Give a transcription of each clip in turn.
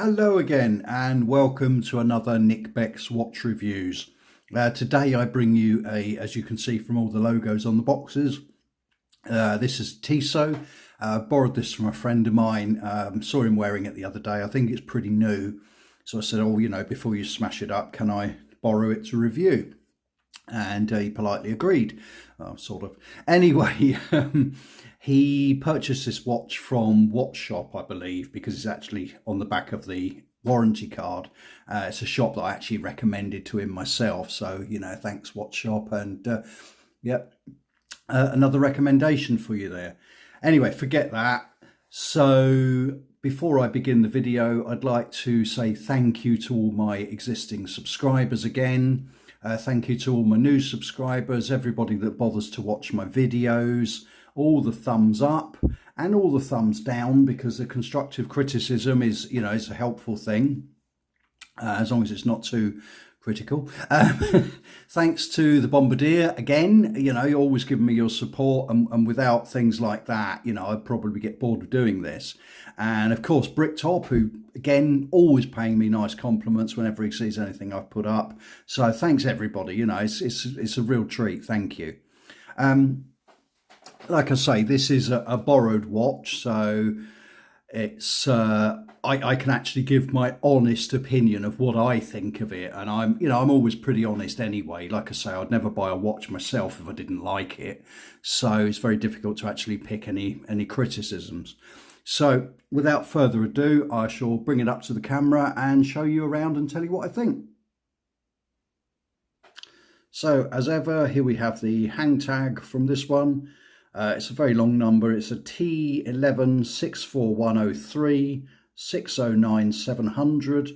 Hello again and welcome to another Nick Beck's Watch Reviews. Today I bring you as you can see from all the logos on the boxes, this is Tissot. Borrowed this from a friend of mine, saw him wearing it the other day. I think it's pretty new. So I said, before you smash it up, can I borrow it to review? And he politely agreed, sort of. Anyway, he purchased this watch from Watch Shop, I believe, because it's actually on the back of the warranty card. It's a shop that I actually recommended to him myself. So, thanks Watch Shop. And another recommendation for you there. Anyway, forget that. So before I begin the video, I'd like to say thank you to all my existing subscribers again. Thank you to all my new subscribers, everybody that bothers to watch my videos, all the thumbs up and all the thumbs down, because the constructive criticism is a helpful thing, as long as it's not too critical. Thanks to the Bombardier again, you're always giving me your support, and without things like that, I'd probably get bored of doing this. And of course Bricktop, who again always paying me nice compliments whenever he sees anything I've put up. So thanks everybody, it's a real treat. Thank you. Like I say, this is a borrowed watch, so it's I can actually give my honest opinion of what I think of it, and I'm always pretty honest anyway. Like I say, I'd never buy a watch myself if I didn't like it, so it's very difficult to actually pick any criticisms. So without further ado, I shall bring it up to the camera and show you around and tell you what I think. So as ever, here we have the hang tag from this one. It's a very long number. It's a T11 64103 609 700,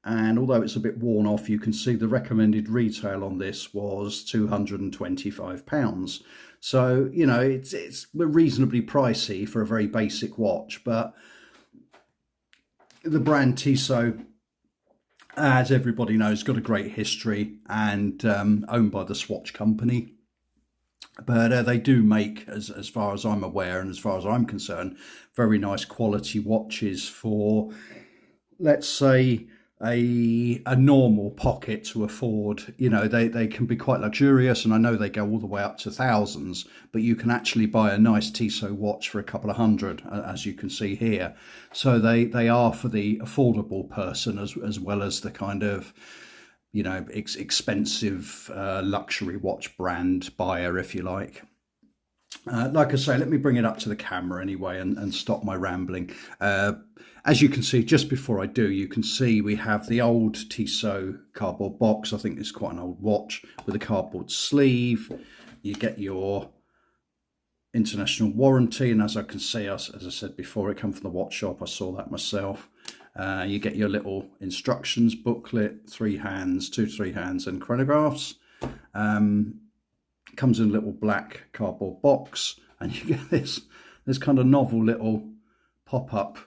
and although it's a bit worn off, you can see the recommended retail on this was £225. So it's reasonably pricey for a very basic watch, but the brand Tissot, as everybody knows, got a great history, and owned by the Swatch company. But they do make, as far as I'm aware and as far as I'm concerned, very nice quality watches for, let's say, a normal pocket to afford. They can be quite luxurious, and I know they go all the way up to thousands, but you can actually buy a nice Tissot watch for a couple of hundred, as you can see here. So they are for the affordable person as well as the kind of expensive luxury watch brand buyer, if you like. Like I say, let me bring it up to the camera anyway and stop my rambling. As you can see, just before I do, you can see we have the old Tissot cardboard box. I think it's quite an old watch with a cardboard sleeve. You get your international warranty, and as I can see, as I said before, it comes from the Watch Shop. I saw that myself. You get your little instructions booklet, 3 hands, 2 3 hands, and chronographs. Comes in a little black cardboard box, and you get this kind of novel little pop-up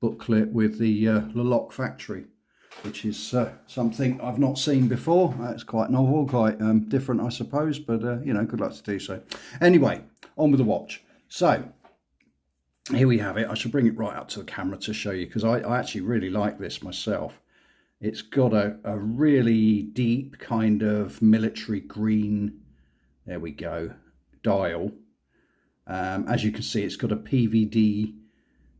booklet with the Lock factory, which is something I've not seen before. It's quite novel, quite different, I suppose, but good luck to do so. Anyway, on with the watch. So here we have it. I should bring it right up to the camera to show you, because I actually really like this myself. It's got a really deep kind of military green, there we go, dial. As you can see, it's got a PVD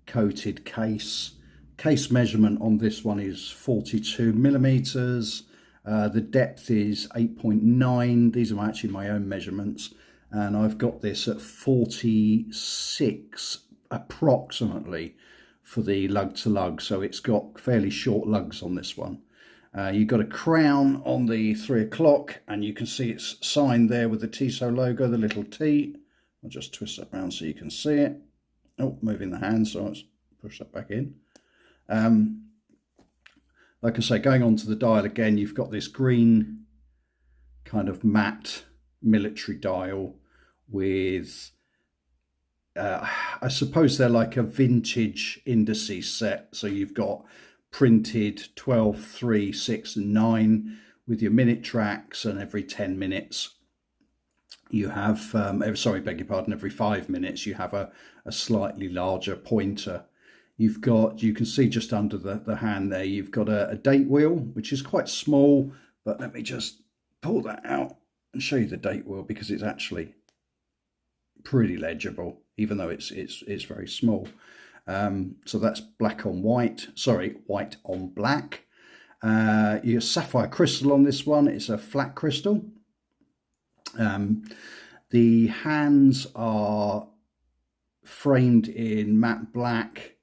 coated case. Case measurement on this one is 42 millimeters. The depth is 8.9. These are actually my own measurements, and I've got this at 46 approximately for the lug to lug, so it's got fairly short lugs on this one. You've got a crown on the 3 o'clock, and you can see it's signed there with the Tissot logo, the little T. I'll just twist that around so you can see it. Oh, moving the hand, so let's push that back in. Like I say, going on to the dial again, you've got this green kind of matte military dial with I suppose they're like a vintage indices set. So you've got printed 12, 3, 6 and 9 with your minute tracks, and every 10 minutes you have, sorry, beg your pardon, every 5 minutes you have a slightly larger pointer You've got, you can see just under the hand there, you've got a date wheel, which is quite small, but let me just pull that out and show you the date wheel, because it's actually pretty legible, even though it's very small. So that's black on white, sorry, white on black. You have sapphire crystal on this one. It's a flat crystal. The hands are framed in matte black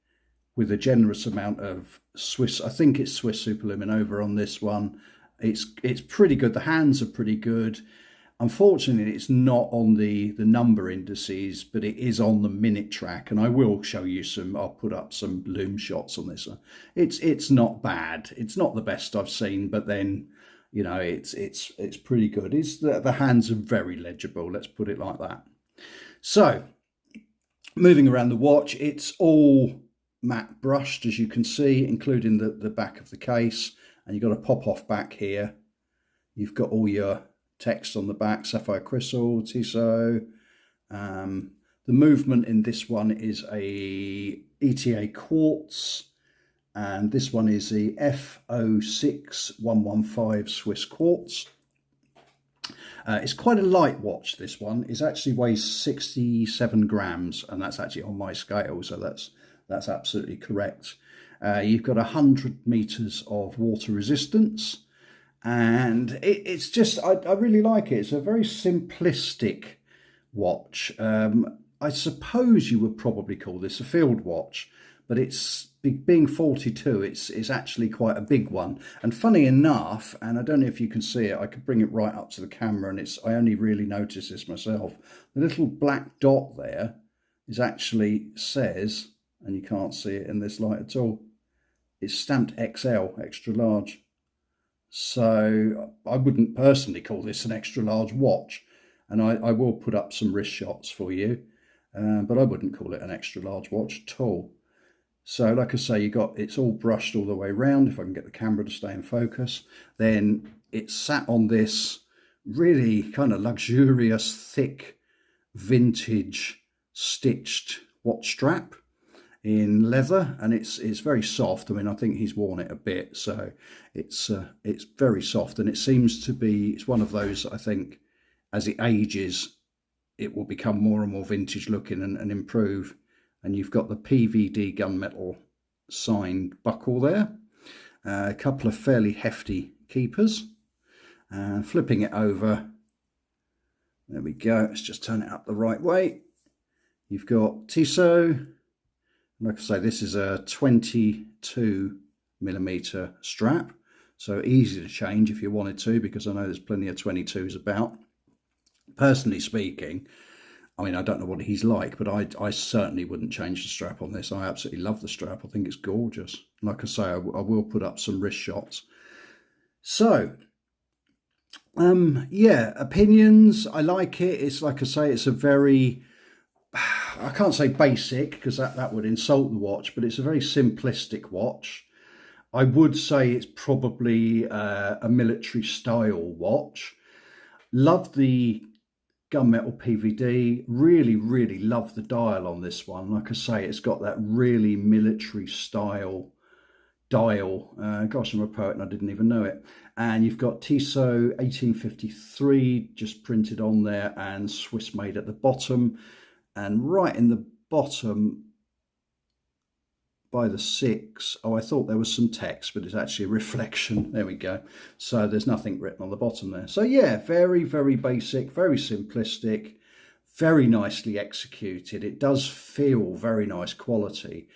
with a generous amount of Swiss, I think it's Swiss Superluminova on this one. It's pretty good. The hands are pretty good. Unfortunately, it's not on the number indices, but it is on the minute track, and I will show you some. I'll put up some loom shots on this. It's not bad. It's not the best I've seen, but then, you know, it's pretty good. It's the hands are very legible. Let's put it like that. So, moving around the watch, it's all matte brushed, as you can see, including the back of the case, and you've got a pop off back here. You've got all your text on the back, sapphire crystal, Tissot. The movement in this one is a ETA quartz, and this one is the F06115 Swiss quartz. It's quite a light watch, this one. It actually weighs 67 grams, and that's actually on my scale, so that's absolutely correct. You've got 100 meters of water resistance, and it's just, I really like it. It's a very simplistic watch. I suppose you would probably call this a field watch, but it's being 42, it's actually quite a big one. And funny enough, and I don't know if you can see it, I could bring it right up to the camera, and I only really noticed this myself. The little black dot there is actually says, and you can't see it in this light at all, it's stamped XL, extra large. So I wouldn't personally call this an extra large watch, and I will put up some wrist shots for you, but I wouldn't call it an extra large watch at all. So like I say, it's all brushed all the way around. If I can get the camera to stay in focus, then it's sat on this really kind of luxurious, thick, vintage stitched watch strap in leather, and it's very soft. I mean, I think he's worn it a bit, so it's very soft, and it seems to be, it's one of those, I think, as it ages, it will become more and more vintage looking and improve. And you've got the PVD gunmetal signed buckle there, a couple of fairly hefty keepers. Flipping it over, there we go. Let's just turn it up the right way. You've got Tissot. Like I say, this is a 22mm strap, so easy to change if you wanted to, because I know there's plenty of 22s about. Personally speaking, I mean, I don't know what he's like, but I certainly wouldn't change the strap on this. I absolutely love the strap. I think it's gorgeous. Like I say, I will put up some wrist shots. So, yeah, opinions. I like it. It's like I say, it's a very, I can't say basic, because that would insult the watch, but it's a very simplistic watch. I would say it's probably a military style watch. Love the gunmetal PVD, really love the dial on this one. Like I say, it's got that really military style dial. Gosh, I'm a poet and I didn't even know it. And you've got Tissot 1853 just printed on there, and Swiss made at the bottom. And right in the bottom by the 6, oh, I thought there was some text, but it's actually a reflection. There we go. So there's nothing written on the bottom there. So yeah, very basic, very simplistic, very nicely executed. It does feel very nice quality.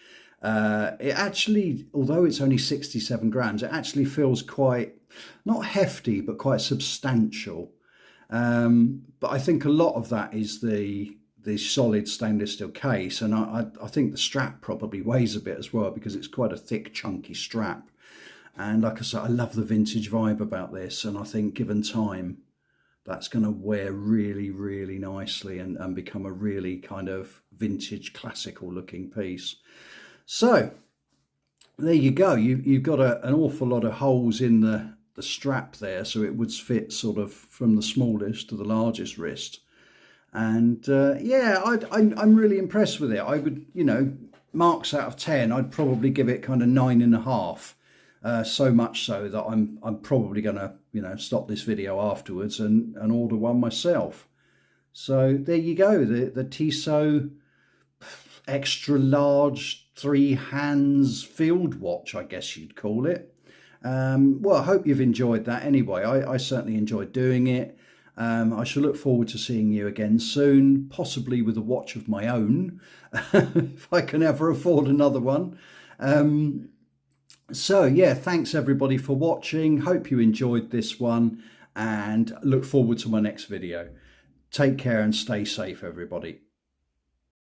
It actually, although it's only 67 grams, it actually feels quite, not hefty, but quite substantial. But I think a lot of that is the solid stainless steel case, and I think the strap probably weighs a bit as well, because it's quite a thick, chunky strap. And like I said, I love the vintage vibe about this, and I think given time, that's going to wear really nicely and become a really kind of vintage, classical looking piece. So there you go. You've got an awful lot of holes in the strap there, so it would fit sort of from the smallest to the largest wrist. And yeah, I'm really impressed with it. I would, you know, marks out of 10, I'd probably give it kind of 9.5. So much so that I'm probably going to, you know, stop this video afterwards and order one myself. So there you go, the Tissot extra large 3 hands field watch, I guess you'd call it. Well, I hope you've enjoyed that anyway. I certainly enjoyed doing it. I shall look forward to seeing you again soon, possibly with a watch of my own, if I can ever afford another one. So yeah, thanks everybody for watching. Hope you enjoyed this one and look forward to my next video. Take care and stay safe, everybody.